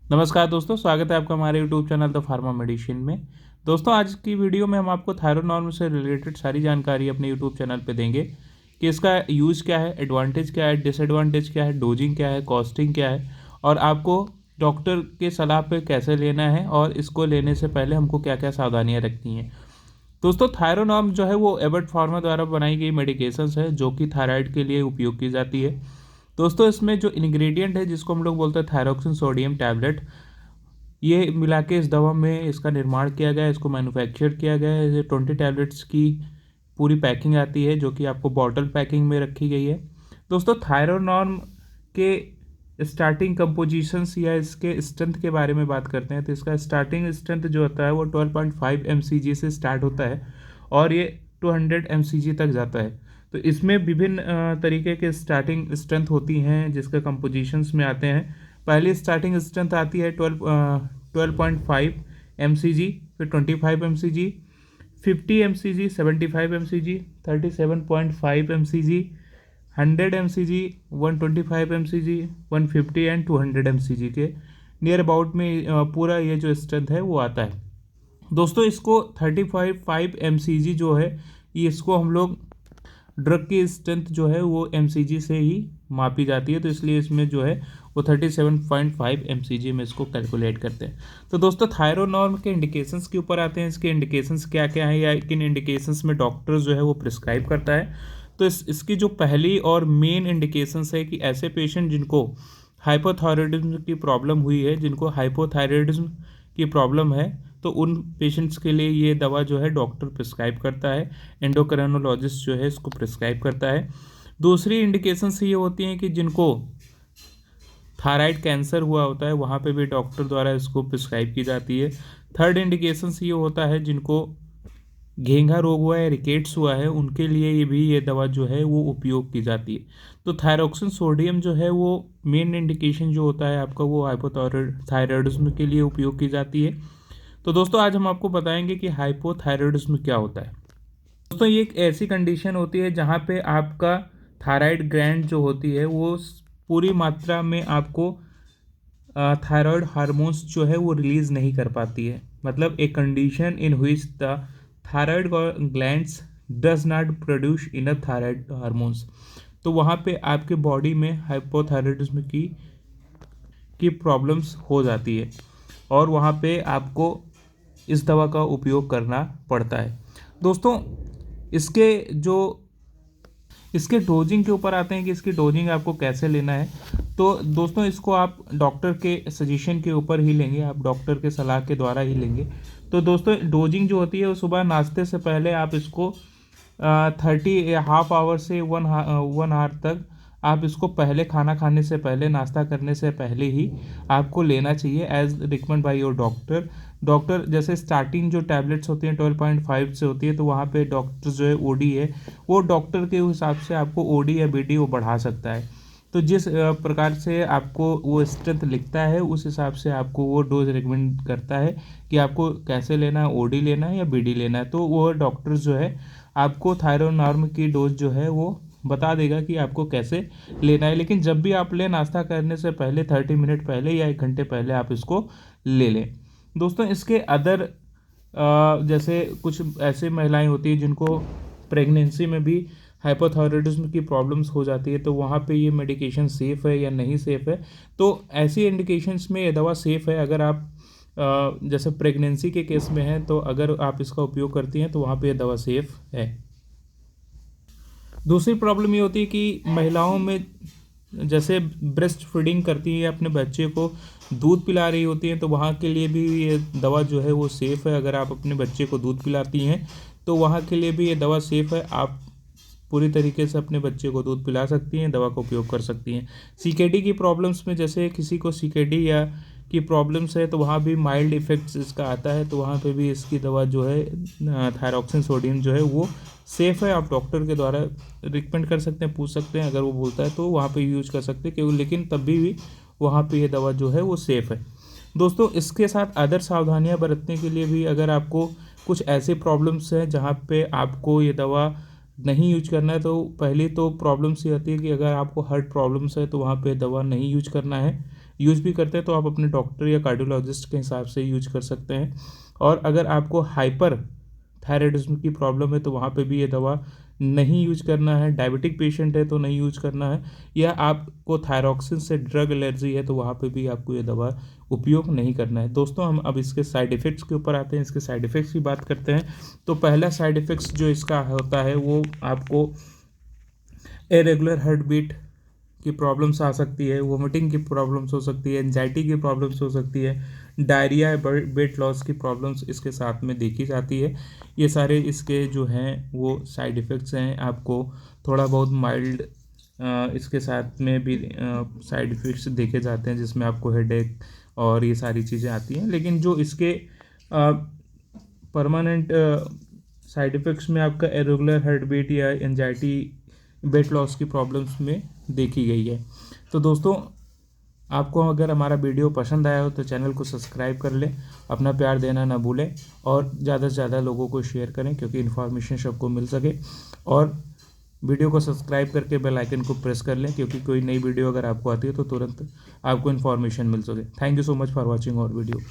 नमस्कार दोस्तों, स्वागत है आपका हमारे YouTube channel the pharma medicine में। दोस्तों, आज की वीडियो में हम आपको थायरोनॉर्म से रिलेटेड सारी जानकारी अपने यूट्यूब चैनल पे देंगे कि इसका यूज़ क्या है, एडवांटेज क्या है, डिसएडवांटेज क्या है, डोजिंग क्या है, कॉस्टिंग क्या है और आपको डॉक्टर के सलाह पे कैसे लेना है और इसको लेने से पहले हमको क्या क्या सावधानियाँ रखनी है। दोस्तों, थायरोनॉर्म जो है वो एबट फार्मा द्वारा बनाई गई मेडिकेशंस है जो कि थायराइड के लिए उपयोग की जाती है। दोस्तों, इसमें जो इंग्रेडिएंट है जिसको हम लोग बोलते हैं थायरोक्सिन सोडियम टैबलेट, ये मिला के इस दवा में इसका निर्माण किया गया है, इसको मैन्युफैक्चर किया गया है। ये 20 टैबलेट्स की पूरी पैकिंग आती है जो कि आपको बॉटल पैकिंग में रखी गई है। दोस्तों, थायरोनॉर्म के स्टार्टिंग कंपोजिशंस या इसके स्ट्रेंथ के बारे में बात करते हैं तो इसका स्टार्टिंग स्ट्रेंथ जो होता है वो 12.5 mcg से स्टार्ट होता है और ये 200 mcg तक जाता है। तो इसमें विभिन्न तरीके के स्टार्टिंग स्ट्रेंथ होती हैं जिसके कंपोजिशंस में आते हैं। पहली स्टार्टिंग स्ट्रेंथ आती है 12.5 mcg, फिर 25 mcg, 50 mcg, 75 mcg, 37.5 mcg, 100 mcg, 125 mcg, 150 and 200 mcg के नियर अबाउट में पूरा ये जो स्ट्रेंथ है वो आता है। दोस्तों, इसको 35 mcg जो है ये इसको हम लोग ड्रग की स्ट्रेंथ जो है वो mcg से ही मापी जाती है, तो इसलिए इसमें जो है वो 37.5 mcg में इसको कैलकुलेट करते हैं। तो दोस्तों, थायरोनॉर्म के इंडिकेशंस के ऊपर आते हैं। इसके इंडिकेशंस क्या क्या हैं या किन इंडिकेशंस में डॉक्टर जो है वो प्रिस्क्राइब करता है। तो इसकी जो पहली और मेन इंडिकेशंस है कि ऐसे पेशेंट जिनको हाइपोथायरॉयडिज्म की प्रॉब्लम हुई है, जिनको हाइपोथायरॉयडिज्म की प्रॉब्लम है, तो उन पेशेंट्स के लिए ये दवा जो है डॉक्टर प्रिस्क्राइब करता है, एंडोक्राइनोलॉजिस्ट जो है इसको प्रिस्क्राइब करता है। दूसरी इंडिकेशंस ये होती हैं कि जिनको थायराइड कैंसर हुआ होता है वहाँ पे भी डॉक्टर द्वारा इसको प्रिस्क्राइब की जाती है। थर्ड इंडिकेशंस ये होता है जिनको घेंघा रोग हुआ है, रिकेट्स हुआ है, उनके लिए ये दवा जो है वो उपयोग की जाती है। तो थायरोक्सिन सोडियम जो है वो मेन इंडिकेशन जो होता है आपका वो हाइपोथायरॉयडिज्म के लिए उपयोग की जाती है। तो दोस्तों, आज हम आपको बताएंगे कि हाइपोथायरॉयडिज्म क्या होता है। दोस्तों, ये एक ऐसी कंडीशन होती है जहाँ पे आपका थायराइड ग्लैंड जो होती है वो पूरी मात्रा में आपको थायराइड हार्मोन्स जो है वो रिलीज नहीं कर पाती है। मतलब a condition in which the thyroid glands does not produce enough thyroid hormones. तो वहाँ पे आपके बॉडी में हाइपोथायरॉयडिज्म की प्रॉब्लम्स हो जाती है और वहाँ पे आपको इस दवा का उपयोग करना पड़ता है। दोस्तों, इसके डोजिंग के ऊपर आते हैं कि इसकी डोजिंग आपको कैसे लेना है। तो दोस्तों, इसको आप डॉक्टर के सजेशन के ऊपर ही लेंगे, आप डॉक्टर के सलाह के द्वारा ही लेंगे। तो दोस्तों, डोजिंग जो होती है वो सुबह नाश्ते से पहले आप इसको 30 हाफ आवर से 1 आवर तक आप इसको पहले खाना खाने से पहले, नाश्ता करने से पहले ही आपको लेना चाहिए as recommend by your doctor. जैसे स्टार्टिंग जो टैबलेट्स होती हैं 12.5 से होती है, तो वहाँ पे डॉक्टर जो है ओडी है वो डॉक्टर के हिसाब से आपको ओडी या बीडी वो बढ़ा सकता है। तो जिस प्रकार से आपको वो स्ट्रेंथ लिखता है उस हिसाब से आपको वो डोज रिकमेंड करता है कि आपको कैसे लेना है, ओडी लेना है या बीडी लेना है। तो वो डॉक्टर जो है आपको थायरोनॉर्म की डोज जो है वो बता देगा कि आपको कैसे लेना है। लेकिन जब भी आप लें, नाश्ता करने से पहले 30 मिनट पहले या 1 घंटे पहले आप इसको ले लें। दोस्तों, इसके अदर जैसे कुछ ऐसे महिलाएं होती हैं जिनको प्रेगनेंसी में भी हाइपोथायरॉयडिज्म की प्रॉब्लम्स हो जाती है, तो वहाँ पे ये मेडिकेशन सेफ़ है या नहीं सेफ़ है। तो ऐसी इंडिकेशंस में ये दवा सेफ़ है। अगर आप जैसे प्रेगनेंसी के केस में है तो अगर आप इसका उपयोग करती हैं तो वहाँ पे ये दवा सेफ़ है। दूसरी प्रॉब्लम ये होती है कि महिलाओं में जैसे ब्रेस्ट फीडिंग करती है, अपने बच्चे को दूध पिला रही होती हैं, तो वहाँ के लिए भी ये दवा जो है वो सेफ़ है। अगर आप अपने बच्चे को दूध पिलाती हैं तो वहाँ के लिए भी ये दवा सेफ़ है। आप पूरी तरीके से अपने बच्चे को दूध पिला सकती हैं, दवा का उपयोग कर सकती हैं। सीकेडी की प्रॉब्लम्स में जैसे किसी को सीकेडी या की प्रॉब्लम्स है तो वहाँ भी माइल्ड इफ़ेक्ट्स इसका आता है, तो वहाँ पे भी इसकी दवा जो है थायरोक्सिन सोडियम जो है वो सेफ़ है। आप डॉक्टर के द्वारा रिकमेंड कर सकते हैं, पूछ सकते हैं, अगर वो बोलता है तो वहाँ पे यूज कर सकते हैं क्यों, लेकिन तब भी वहाँ पे ये दवा जो है वो सेफ़ है। दोस्तों, इसके साथ अदर सावधानियाँ बरतने के लिए भी, अगर आपको कुछ ऐसे प्रॉब्लम्स हैं जहाँ पे आपको ये दवा नहीं यूज करना है, तो पहली तो प्रॉब्लम्स ये आती है कि अगर आपको हार्ट प्रॉब्लम्स है तो वहाँ पे दवा नहीं यूज करना है। यूज़ भी करते हैं तो आप अपने डॉक्टर या कार्डियोलॉजिस्ट के हिसाब से यूज कर सकते हैं। और अगर आपको हाइपर थायराइडिज्म की प्रॉब्लम है तो वहाँ पे भी ये दवा नहीं यूज करना है। डायबिटिक पेशेंट है तो नहीं यूज करना है, या आपको थायरॉक्सिन से ड्रग एलर्जी है तो वहाँ पे भी आपको ये दवा उपयोग नहीं करना है। दोस्तों हम अब इसके साइड इफ़ेक्ट्स के ऊपर आते हैं, इसके साइड इफ़ेक्ट्स की बात करते हैं। तो पहला साइड इफ़ेक्ट्स जो इसका होता है वो आपको इरेगुलर हार्ट बीट की प्रॉब्लम्स आ सकती है, वोमिटिंग की प्रॉब्लम्स हो सकती है, एंजाइटी की प्रॉब्लम्स हो सकती है, डायरिया, वेट लॉस की प्रॉब्लम्स इसके साथ में देखी जाती है। ये सारे इसके जो हैं वो साइड इफ़ेक्ट्स हैं। आपको थोड़ा बहुत माइल्ड इसके साथ में भी साइड इफ़ेक्ट्स देखे जाते हैं, जिसमें आपको हेडेक और ये सारी चीज़ें आती हैं। लेकिन जो इसके परमानेंट साइड इफ़ेक्ट्स में आपका इरेगुलर हार्ट बीट या एंजाइटी, वेट लॉस की प्रॉब्लम्स में देखी गई है। तो दोस्तों आपको अगर हमारा वीडियो पसंद आया हो तो चैनल को सब्सक्राइब कर लें, अपना प्यार देना ना भूलें और ज़्यादा से ज़्यादा लोगों को शेयर करें क्योंकि इन्फॉर्मेशन सबको मिल सके। और वीडियो को सब्सक्राइब करके बेल आइकन को प्रेस कर लें क्योंकि कोई नई वीडियो अगर आपको आती है तो तुरंत आपको इन्फॉर्मेशन मिल सके। Thank you so much for watching our video.